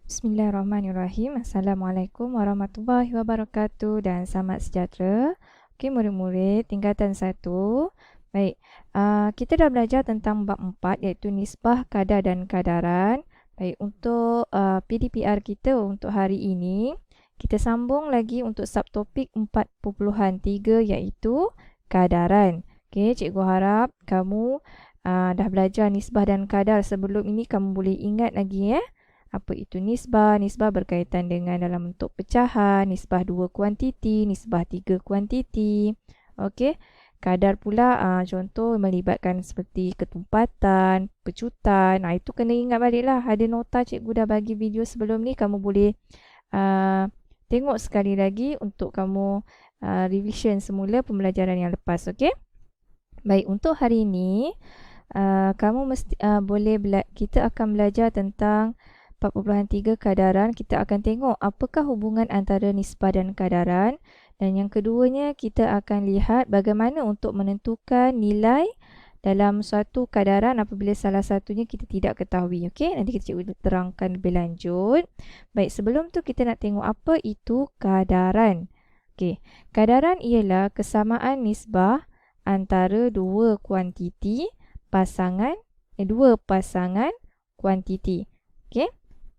Bismillahirrahmanirrahim. Assalamualaikum warahmatullahi wabarakatuh dan selamat sejahtera. Okey, murid-murid tingkatan 1. Baik, kita dah belajar tentang bab 4 iaitu nisbah, kadar dan kadaran. Baik, untuk PDPR kita untuk hari ini, kita sambung lagi untuk subtopik 4.3 iaitu kadaran. Okey, cikgu harap kamu dah belajar nisbah dan kadar sebelum ini, kamu boleh ingat lagi ya. Apa itu nisbah? Nisbah berkaitan dengan dalam bentuk pecahan, nisbah 2 kuantiti, nisbah 3 kuantiti. Okey. Kadar pula contoh melibatkan seperti ketumpatan, pecutan. Itu kena ingat baliklah. Ada nota cikgu dah bagi video sebelum ni, kamu boleh tengok sekali lagi untuk kamu revision semula pembelajaran yang lepas. Okey. Baik, untuk hari ini kamu mesti kita akan belajar tentang 4.3 kadaran. Kita akan tengok apakah hubungan antara nisbah dan kadaran, dan yang keduanya kita akan lihat bagaimana untuk menentukan nilai dalam suatu kadaran apabila salah satunya kita tidak ketahui. Okey, nanti cikgu terangkan lebih lanjut. Baik, sebelum tu kita nak tengok apa itu kadaran. Okey, kadaran ialah kesamaan nisbah antara dua pasangan kuantiti. Okey.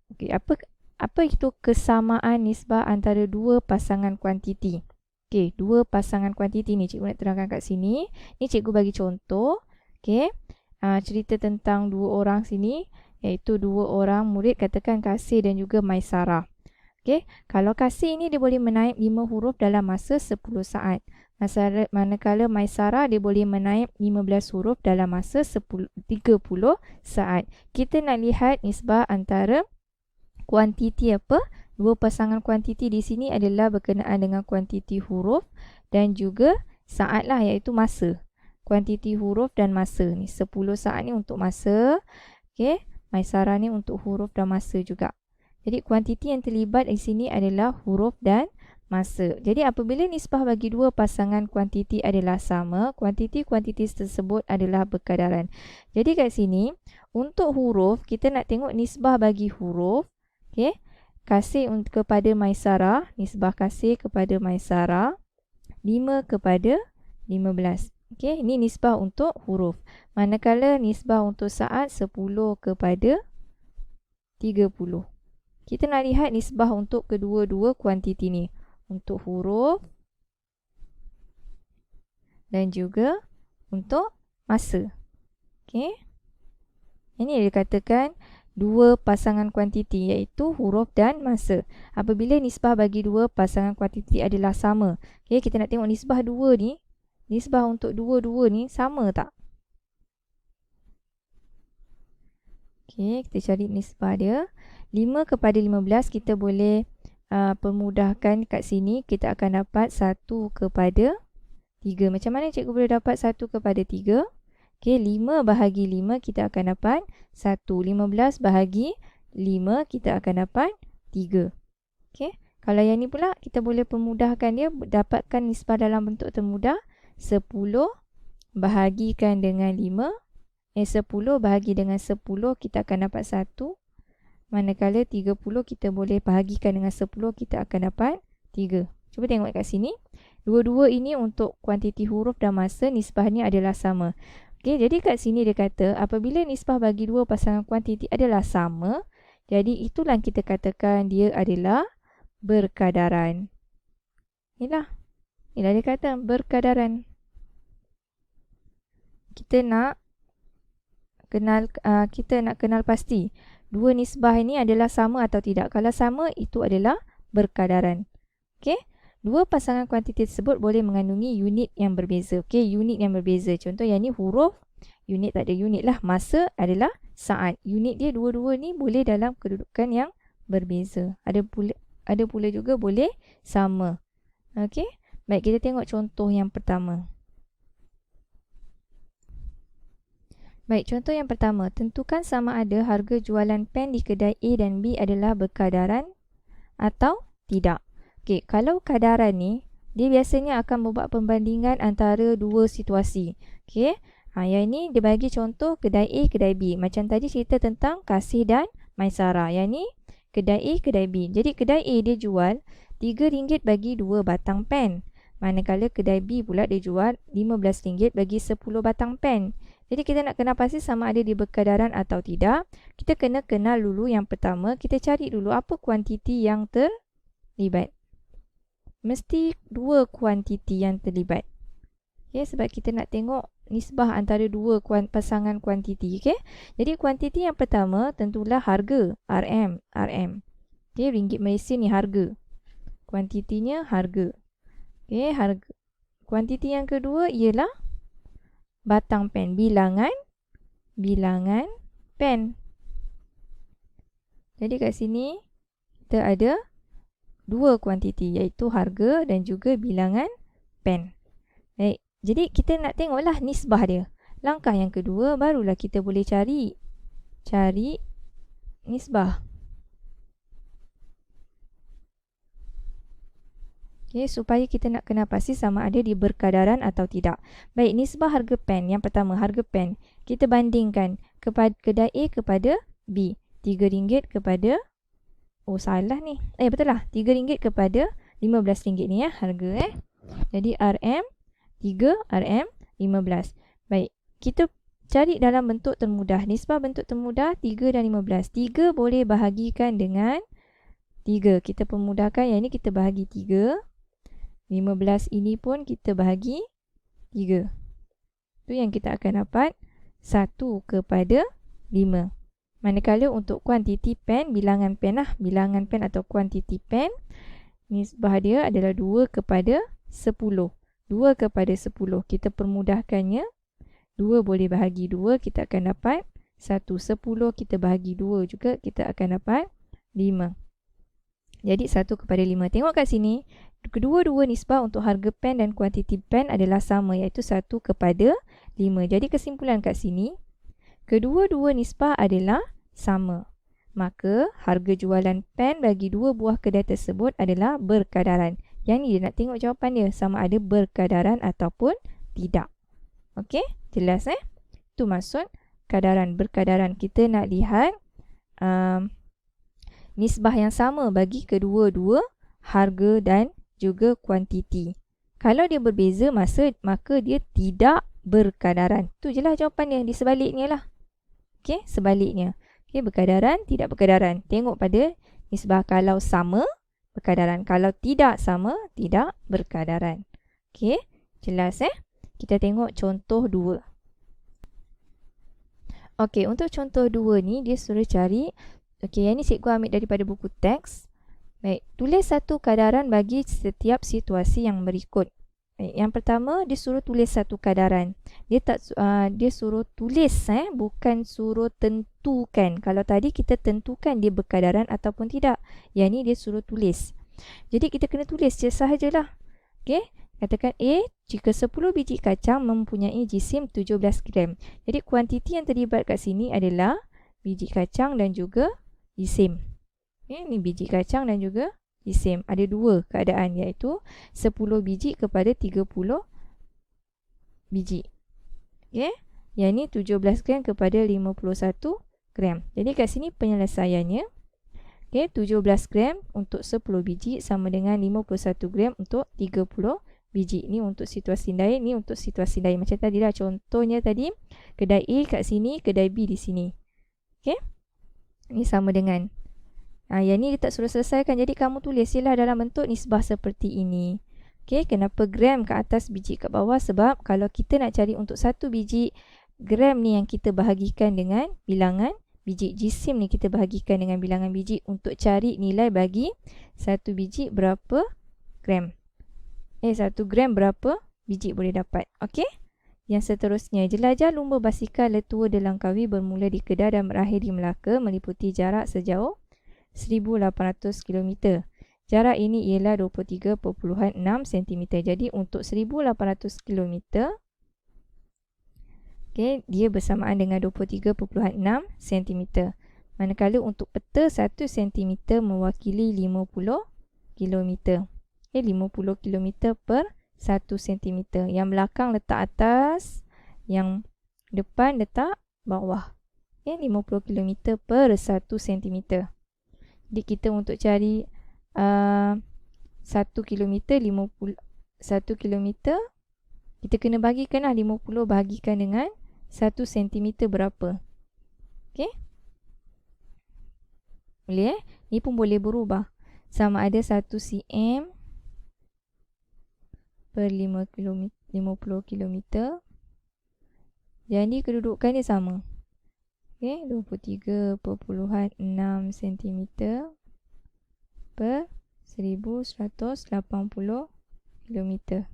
Okey, apa itu kesamaan nisbah antara dua pasangan kuantiti? Okey, dua pasangan kuantiti ni cikgu nak terangkan kat sini. Ni cikgu bagi contoh. Okey. Cerita tentang dua orang sini, iaitu dua orang murid, katakan Kasih dan juga Maisarah. Okey, kalau Kasih ini dia boleh menaip 5 huruf dalam masa 10 saat. Manakala Maisarah dia boleh menaip 15 huruf dalam masa 30 saat. Kita nak lihat nisbah antara kuantiti apa? Dua pasangan kuantiti di sini adalah berkenaan dengan kuantiti huruf dan juga saat lah, iaitu masa. Kuantiti huruf dan masa ni. 10 saat ni untuk masa. Okey, Maisarah ni untuk huruf dan masa juga. Jadi kuantiti yang terlibat di sini adalah huruf dan masa. Jadi apabila nisbah bagi dua pasangan kuantiti adalah sama, kuantiti-kuantiti tersebut adalah berkadaran. Jadi kat sini untuk huruf kita nak tengok nisbah bagi huruf. Okey. Kasih kepada Maisarah, nisbah Kasih kepada Maisarah 5 kepada 15. Okey, ini nisbah untuk huruf. Manakala nisbah untuk saat 10 kepada 30. Kita nak lihat nisbah untuk kedua-dua kuantiti ni, untuk huruf dan juga untuk masa. Okey. Ini dikatakan dua pasangan kuantiti, iaitu huruf dan masa. Apabila nisbah bagi dua pasangan kuantiti adalah sama. Okey, kita nak tengok nisbah dua ni, nisbah untuk dua-dua ni sama tak? Okey, kita cari nisbah dia. 5 kepada 15 kita boleh permudahkan kat sini. Kita akan dapat 1 kepada 3. Macam mana cikgu boleh dapat 1 kepada 3? Okey, 5 bahagi 5 kita akan dapat 1. 15 bahagi 5 kita akan dapat 3. Okey, kalau yang ni pula kita boleh permudahkan dia, dapatkan nisbah dalam bentuk termudah. 10 bahagikan dengan 5. 10 bahagi dengan 10 kita akan dapat 1. Manakala 30 kita boleh bahagikan dengan 10, kita akan dapat 3. Cuba tengok kat sini. Dua-dua ini untuk kuantiti huruf dan masa, nisbahnya adalah sama. Okey, jadi kat sini dia kata apabila nisbah bagi dua pasangan kuantiti adalah sama, jadi itulah kita katakan dia adalah berkadaran. Inilah dia kata berkadaran. Kita nak kenal pasti dua nisbah ini adalah sama atau tidak. Kalau sama, itu adalah berkadaran. Okey, dua pasangan kuantiti tersebut boleh mengandungi unit yang berbeza. Okey, unit yang berbeza. Contoh yang ni huruf, unit tak ada unit lah. Masa adalah saat. Unit dia dua-dua ni boleh dalam kedudukan yang berbeza. Ada pula juga boleh sama. Okey, baik, kita tengok contoh yang pertama. Baik, contoh yang pertama. Tentukan sama ada harga jualan pen di kedai A dan B adalah berkadaran atau tidak. Okey, kalau kadaran ni, dia biasanya akan membuat perbandingan antara dua situasi. Okey, yang ini dia bagi contoh kedai A, kedai B. Macam tadi cerita tentang Kasih dan Maisarah. Yang ni kedai A, kedai B. Jadi kedai A dia jual RM3 bagi 2 batang pen. Manakala kedai B pula dia jual RM15 bagi 10 batang pen. Jadi kita nak kenal pasti sama ada dia berkadaran atau tidak. Kita kena kenal dulu yang pertama. Kita cari dulu apa kuantiti yang terlibat. Mesti dua kuantiti yang terlibat. Okay, sebab kita nak tengok nisbah antara dua pasangan kuantiti. Okay? Jadi kuantiti yang pertama tentulah harga. RM. Okay, ringgit Malaysia ni harga. Kuantitinya harga. Okay, harga. Kuantiti yang kedua ialah batang pen. Bilangan pen. Jadi kat sini kita ada dua kuantiti iaitu harga dan juga bilangan pen. Baik. Jadi kita nak tengoklah nisbah dia. Langkah yang kedua barulah kita boleh cari nisbah. Okay, supaya kita nak kenal pasti sama ada dia berkadaran atau tidak. Baik, nisbah harga pen. Yang pertama, harga pen. Kita bandingkan kepada kedai A kepada B. RM3 kepada... Oh, salah ni. Betul lah. RM3 kepada RM15 ni ya, harga Jadi RM 3, RM 15. Baik, kita cari dalam bentuk termudah. Nisbah bentuk termudah 3 dan 15. 3 boleh bahagikan dengan 3. Kita permudahkan, yang ini kita bahagi 3. 15 ini pun kita bahagi 3. Itu yang kita akan dapat 1 kepada 5. Manakala untuk kuantiti pen, bilangan pen lah. Bilangan pen atau kuantiti pen, nisbah dia adalah 2 kepada 10. 2 kepada 10. Kita permudahkannya. 2 boleh bahagi 2, kita akan dapat 1. 10 kita bahagi 2 juga, kita akan dapat 5. Jadi 1 kepada 5. Tengok kat sini. Kedua-dua nisbah untuk harga pen dan kuantiti pen adalah sama, iaitu 1 kepada 5. Jadi kesimpulan kat sini, kedua-dua nisbah adalah sama. Maka harga jualan pen bagi dua buah kedai tersebut adalah berkadaran. Yang ni dia nak tengok jawapan dia, sama ada berkadaran ataupun tidak. Okey, jelas Itu maksud kadaran, berkadaran. Kita nak lihat nisbah yang sama bagi kedua-dua harga dan juga kuantiti. Kalau dia berbeza maka dia tidak berkadaran. Tu je lah jawapan dia, di sebaliknya lah. Okey, sebaliknya. Okey, berkadaran, tidak berkadaran. Tengok pada nisbah. Kalau sama, berkadaran. Kalau tidak sama, tidak berkadaran. Okey, jelas Kita tengok contoh 2. Okey, untuk contoh 2 ni dia suruh cari. Okey, yang ni cikgu ambil daripada buku teks. Baik, tulis satu kadaran bagi setiap situasi yang berikut. Baik, yang pertama dia suruh tulis satu kadaran. Dia suruh tulis bukan suruh tentukan. Kalau tadi kita tentukan dia berkadaran ataupun tidak. Yang ni dia suruh tulis. Jadi kita kena tulis je sahajalah. Okey, katakan A, jika 10 biji kacang mempunyai jisim 17 gram. Jadi kuantiti yang terlibat kat sini adalah biji kacang dan juga jisim. Ini biji kacang dan juga jisim. Ada dua keadaan, iaitu 10 biji kepada 30 biji. Okay? Yang ini 17 gram kepada 51 gram. Jadi kat sini penyelesaiannya. Okay, 17 gram untuk 10 biji sama dengan 51 gram untuk 30 biji. Ini untuk situasi lain, ini untuk situasi lain. Macam tadi lah contohnya tadi. Kedai A kat sini, kedai B di sini. Okay? Ini sama dengan. Yang ni dia tak suruh selesaikan. Jadi kamu tulis je lah dalam bentuk nisbah seperti ini. Okay, kenapa gram kat atas, biji kat bawah? Sebab kalau kita nak cari untuk satu biji, gram ni yang kita bahagikan dengan bilangan biji. Jisim ni kita bahagikan dengan bilangan biji untuk cari nilai bagi satu biji berapa gram. 1 gram berapa biji boleh dapat. Okey. Yang seterusnya, jelajah lumba basikal letua Delangkawi bermula di Kedah dan berakhir di Melaka meliputi jarak sejauh 1,800 km. Jarak ini ialah 23.6 cm. Jadi untuk 1,800 km, okay, dia bersamaan dengan 23.6 cm. Manakala untuk peta 1 cm mewakili 50 km. Okay, 50 km per 1 cm. Yang belakang letak atas, yang depan letak bawah. Okay, 50 km per 1 cm. Jadi kita untuk cari 1 kilometer 50, 1 kilometer kita kena bagikan lah 50 bahagikan dengan 1 sentimeter berapa. Okey. Boleh Ni pun boleh berubah. Sama ada 1 cm per 50 kilometer. Jadi kedudukan dia sama. Okey, 23.6 cm per 1180 kilometer.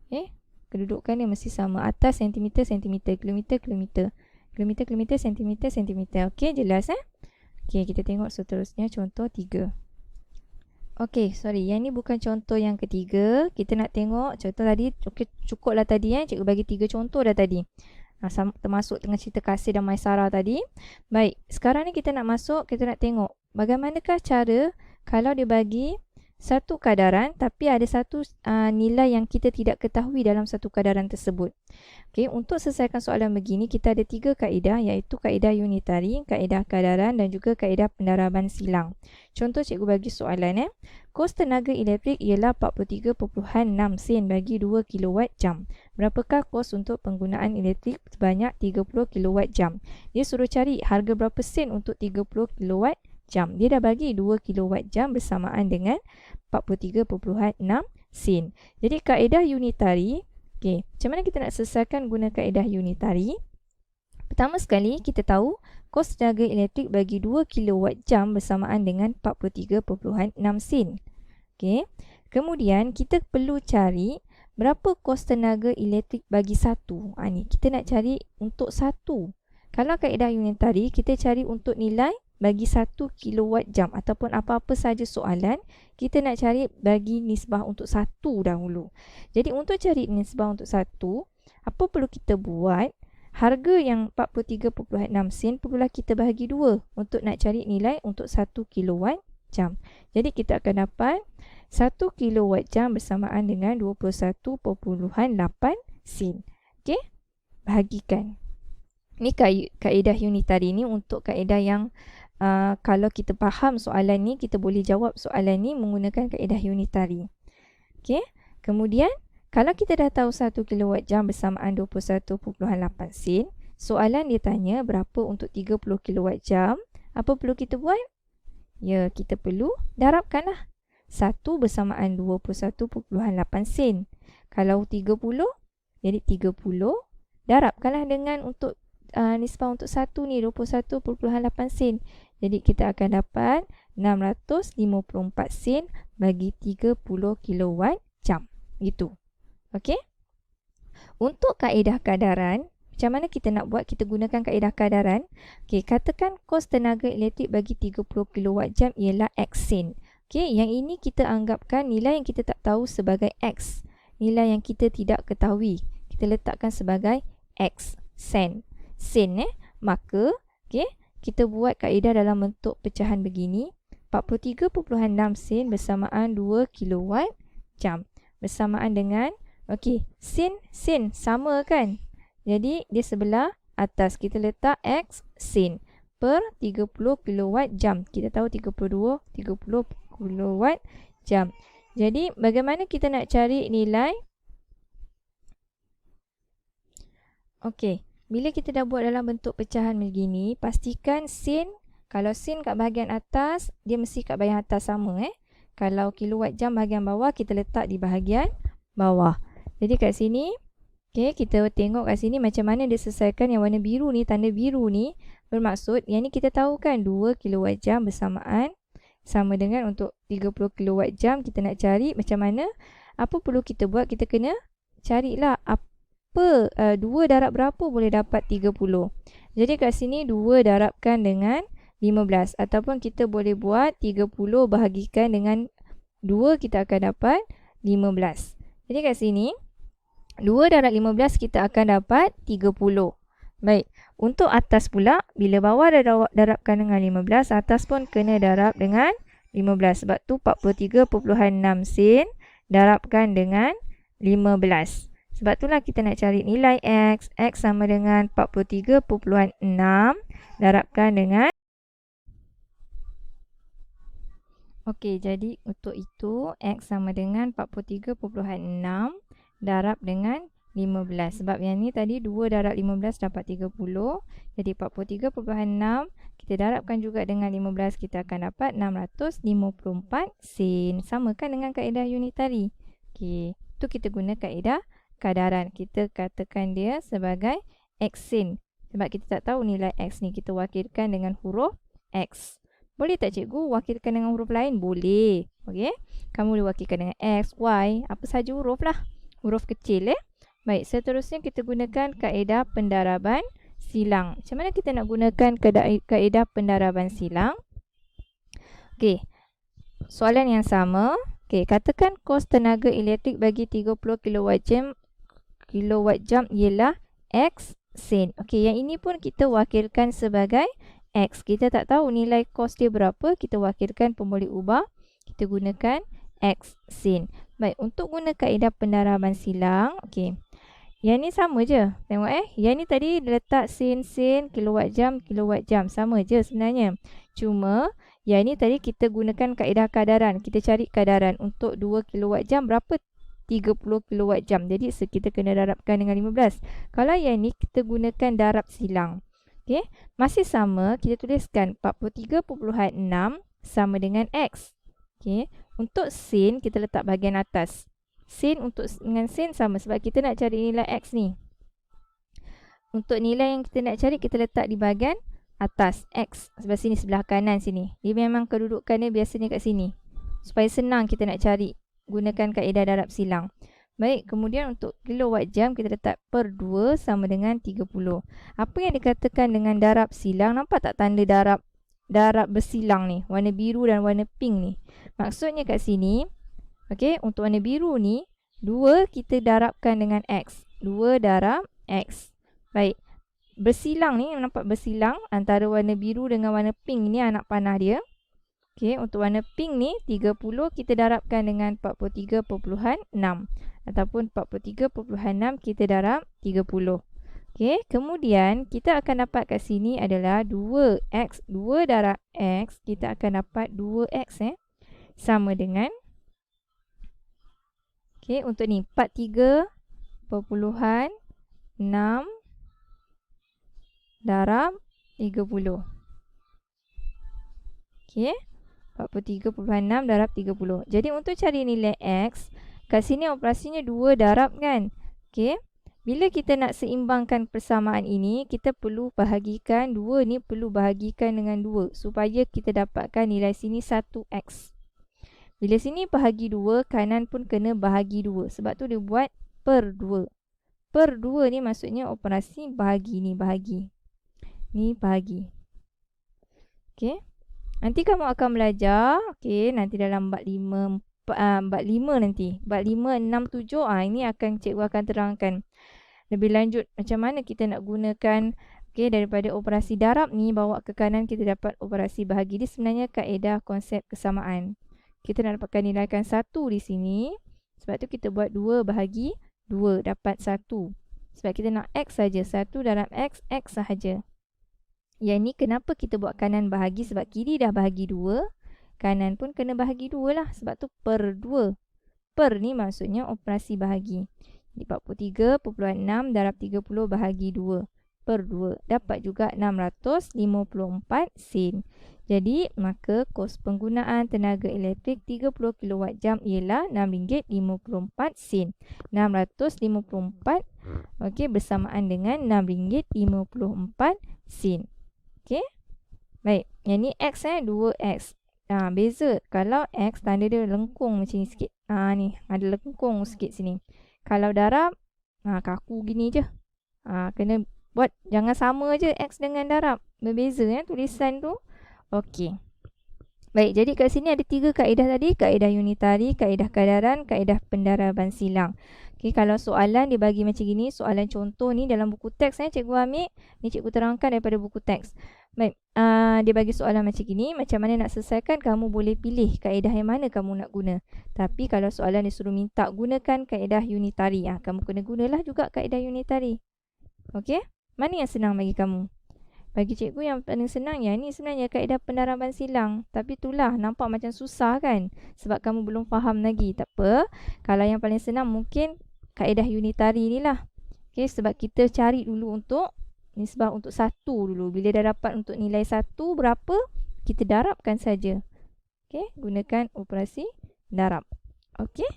Okey, kedudukan dia mesti sama. Atas sentimeter, sentimeter, kilometer, kilometer. Kilometer, kilometer, sentimeter, sentimeter. Okey, jelas Okey, kita tengok seterusnya contoh 3. Okey, sorry. Yang ni bukan contoh yang ketiga. Kita nak tengok contoh tadi. Okey, cukuplah tadi Cikgu bagi 3 contoh dah tadi. Termasuk dengan cerita Kasih dan Maisarah tadi. Baik, sekarang ni kita nak tengok bagaimanakah cara kalau dia bagi satu kadaran tapi ada satu nilai yang kita tidak ketahui dalam satu kadaran tersebut. Okey, untuk selesaikan soalan begini kita ada 3 kaedah, iaitu kaedah unitari, kaedah kadaran dan juga kaedah pendaraban silang. Contoh cikgu bagi soalan kos tenaga elektrik ialah 43.6 sen bagi 2 kWh. Berapakah kos untuk penggunaan elektrik sebanyak 30 kWh? Dia suruh cari harga berapa sen untuk 30 kWh. Dia dah bagi 2 kWh bersamaan dengan 43.6 sen. Jadi kaedah unitari, okey, macam mana kita nak selesaikan guna kaedah unitari? Pertama sekali kita tahu kos tenaga elektrik bagi 2 kWh bersamaan dengan 43.6 sen. Okey. Kemudian kita perlu cari berapa kos tenaga elektrik bagi 1. Ni kita nak cari untuk 1. Kalau kaedah unitari kita cari untuk nilai bagi 1 kWh ataupun apa-apa saja soalan, kita nak cari bagi nisbah untuk 1 dahulu. Jadi untuk cari nisbah untuk 1, apa perlu kita buat? Harga yang 43.6 sen perlulah kita bahagi 2 untuk nak cari nilai untuk 1 kWh. Jadi kita akan dapat 1 kWh bersamaan dengan 21.8 sen. Okey? Bahagikan. Ni kaedah unitari ni untuk kaedah yang kalau kita faham soalan ni, kita boleh jawab soalan ni menggunakan kaedah unitari. Okey. Kemudian, kalau kita dah tahu 1 kWh bersamaan 21.8 sen, soalan dia tanya berapa untuk 30 kWh. Apa perlu kita buat? Ya, kita perlu darabkanlah. 1 bersamaan 21.8 sen. Kalau 30, jadi 30. Darabkanlah dengan untuk nisbah untuk 1 ni 21.8 sen. Jadi kita akan dapat 654 sen bagi 30 kWh. Gitu. Okey? Untuk kaedah kadaran, macam mana kita nak buat? Kita gunakan kaedah kadaran. Okey, katakan kos tenaga elektrik bagi 30 kWh ialah X sen. Okey, yang ini kita anggapkan nilai yang kita tak tahu sebagai X. Nilai yang kita tidak ketahui, kita letakkan sebagai X sen. Maka okey, kita buat kaedah dalam bentuk pecahan begini. 43.6 sen bersamaan 2 kWh bersamaan dengan okey, sen sama kan? Jadi dia sebelah atas kita letak X sen per 30 kWh. Kita tahu 30 kWh. Jadi bagaimana kita nak cari nilai? Okey, bila kita dah buat dalam bentuk pecahan begini, pastikan sen, kalau sen kat bahagian atas, dia mesti kat bahagian atas sama Kalau kWh bahagian bawah, kita letak di bahagian bawah. Jadi kat sini, okey, kita tengok kat sini macam mana dia selesaikan yang warna biru ni, tanda biru ni bermaksud yang ni kita tahu kan 2 kWh bersamaan sama dengan untuk 30 kWh. Kita nak cari macam mana? Apa perlu kita buat? Kita kena carilah apa 2 darab berapa boleh dapat 30. Jadi kat sini 2 darabkan dengan 15 ataupun kita boleh buat 30 bahagikan dengan 2, kita akan dapat 15. Jadi kat sini 2 darab 15 kita akan dapat 30. Baik, untuk atas pula, bila bawah dah darabkan dengan 15, atas pun kena darab dengan 15. Sebab tu 43.6 sen darabkan dengan 15. Sebab itulah kita nak cari nilai X. X sama dengan 43.6 darabkan dengan Okey, jadi untuk itu X sama dengan 43.6 darab dengan 15. Sebab yang ni tadi 2 darab 15 dapat 30. Jadi 43.6 kita darabkan juga dengan 15, kita akan dapat 654 sen. Sama kan dengan kaedah unitary. Okey, tu kita guna kaedah kadaran. Kita katakan dia sebagai X sen. Sebab kita tak tahu nilai X ni, kita wakilkan dengan huruf X. Boleh tak cikgu wakilkan dengan huruf lain? Boleh. Okey. Kamu boleh wakilkan dengan X, Y, apa saja huruf lah. Huruf kecil Baik, seterusnya kita gunakan kaedah pendaraban silang. Macam mana kita nak gunakan kaedah pendaraban silang? Okey. Soalan yang sama. Okey, katakan kos tenaga elektrik bagi 30 kWh ialah X sen. Okey, yang ini pun kita wakilkan sebagai X. Kita tak tahu nilai kos dia berapa, kita wakilkan pun boleh ubah. Kita gunakan X sen. Baik, untuk guna kaedah pendaraban silang, okey. Yang ni sama je. Tengok Yang ni tadi letak sen, kilowatt-jam. Sama je sebenarnya. Cuma yang ni tadi kita gunakan kaedah kadaran. Kita cari kadaran untuk 2 kWh berapa? 30 kWh. Jadi kita kena darabkan dengan 15. Kalau yang ni kita gunakan darab silang. Okey, masih sama, kita tuliskan 43.6 sama dengan X. Okey, untuk sen kita letak bahagian atas. Sen dengan sen sama sebab kita nak cari nilai X ni. Untuk nilai yang kita nak cari, kita letak di bahagian atas X. Sebelah sini, sebelah kanan sini. Dia memang kedudukannya biasanya kat sini. Supaya senang kita nak cari. Gunakan kaedah darab silang. Baik, kemudian untuk kilowatt-jam kita letak per 2 sama dengan 30. Apa yang dikatakan dengan darab silang? Nampak tak tanda darab bersilang ni? Warna biru dan warna pink ni. Maksudnya kat sini, okey, untuk warna biru ni, 2 kita darabkan dengan X. 2 darab X. Baik, bersilang ni, nampak bersilang antara warna biru dengan warna pink ni anak panah dia. Okey, untuk warna pink ni 30 kita darabkan dengan 43.6 ataupun 43.6 kita darab 30. Okey, kemudian kita akan dapat kat sini adalah 2x, 2 darab x, kita akan dapat 2x sama dengan okey, untuk ni 43.6 darab 30. Okey, 43.6 darab 30. Jadi untuk cari nilai X, kat sini operasinya 2 darab kan. Okey. Bila kita nak seimbangkan persamaan ini, kita perlu bahagikan 2 ni, perlu bahagikan dengan 2 supaya kita dapatkan nilai sini 1X. Bila sini bahagi 2, kanan pun kena bahagi 2. Sebab tu dia buat per 2. Per 2 ni maksudnya operasi bahagi ni, bahagi. Ni bahagi. Okey. Nanti kamu akan belajar, okey, nanti dalam bab 5 nanti. Bab 5, 6, 7, ini akan cikgu akan terangkan lebih lanjut macam mana kita nak gunakan okey, daripada operasi darab ni bawa ke kanan kita dapat operasi bahagi. Dia sebenarnya kaedah konsep kesamaan. Kita nak dapatkan nilaikan 1 di sini. Sebab tu kita buat 2 bahagi 2 dapat 1. Sebab kita nak X saja. 1 darab X, X sahaja. Yang ni kenapa kita buat kanan bahagi? Sebab kiri dah bahagi 2. Kanan pun kena bahagi 2 lah. Sebab tu per 2. Per ni maksudnya operasi bahagi. Jadi 43.6 darab 30 bahagi 2. Per 2. Dapat juga 654 sen. Jadi maka kos penggunaan tenaga elektrik 30 kWh ialah RM6.54 sen. 654 okey, bersamaan dengan RM6.54 sen. Okey. Baik, yang ni X 2X. Beza. Kalau X tanda dia lengkung macam ni sikit. Ni ada lengkung sikit sini. Kalau darab kaku gini je. Kena buat jangan sama je X dengan darab. Berbeza tulisan tu. Okey. Baik, jadi kat sini ada 3 kaedah tadi, kaedah unitary, kaedah kadaran, kaedah pendaraban silang. Okey, kalau soalan dia bagi macam gini, soalan contoh ni dalam buku teks cikgu ambil, ni cikgu terangkan daripada buku teks. Baik, dia bagi soalan macam gini, macam mana nak selesaikan, kamu boleh pilih kaedah yang mana kamu nak guna. Tapi kalau soalan dia suruh minta gunakan kaedah unitary, kamu kena gunalah juga kaedah unitary. Okey, mana yang senang bagi kamu? Bagi cikgu yang paling senang yang ni sebenarnya kaedah pendaraban silang. Tapi itulah nampak macam susah kan? Sebab kamu belum faham lagi. Tak apa. Kalau yang paling senang mungkin kaedah unitari ni lah. Okay, sebab kita cari dulu untuk nisbah untuk 1 dulu. Bila dah dapat untuk nilai 1 berapa, kita darabkan saja. Okay, gunakan operasi darab. Okay,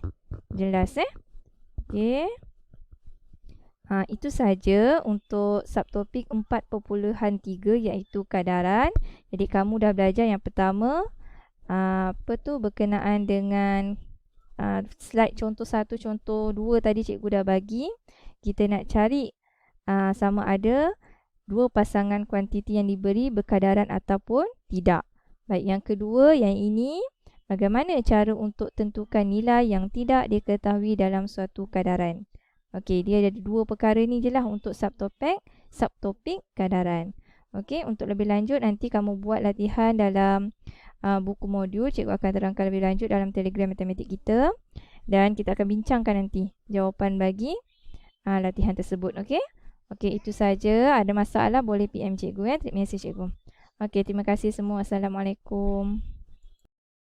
jelas Okay. Itu saja untuk subtopik 4.3 iaitu kadaran. Jadi kamu dah belajar yang pertama berkenaan dengan slide contoh 1, contoh 2 tadi cikgu dah bagi. Kita nak cari sama ada dua pasangan kuantiti yang diberi berkadaran ataupun tidak. Baik, yang kedua, yang ini bagaimana cara untuk tentukan nilai yang tidak diketahui dalam suatu kadaran. Okey, dia ada dua perkara ni je lah untuk subtopik kadaran. Okey, untuk lebih lanjut nanti kamu buat latihan dalam buku modul. Cikgu akan terangkan lebih lanjut dalam Telegram matematik kita. Dan kita akan bincangkan nanti jawapan bagi latihan tersebut. Okey? Okey, itu saja. Ada masalah boleh PM cikgu Terima kasih cikgu. Okey, terima kasih semua. Assalamualaikum.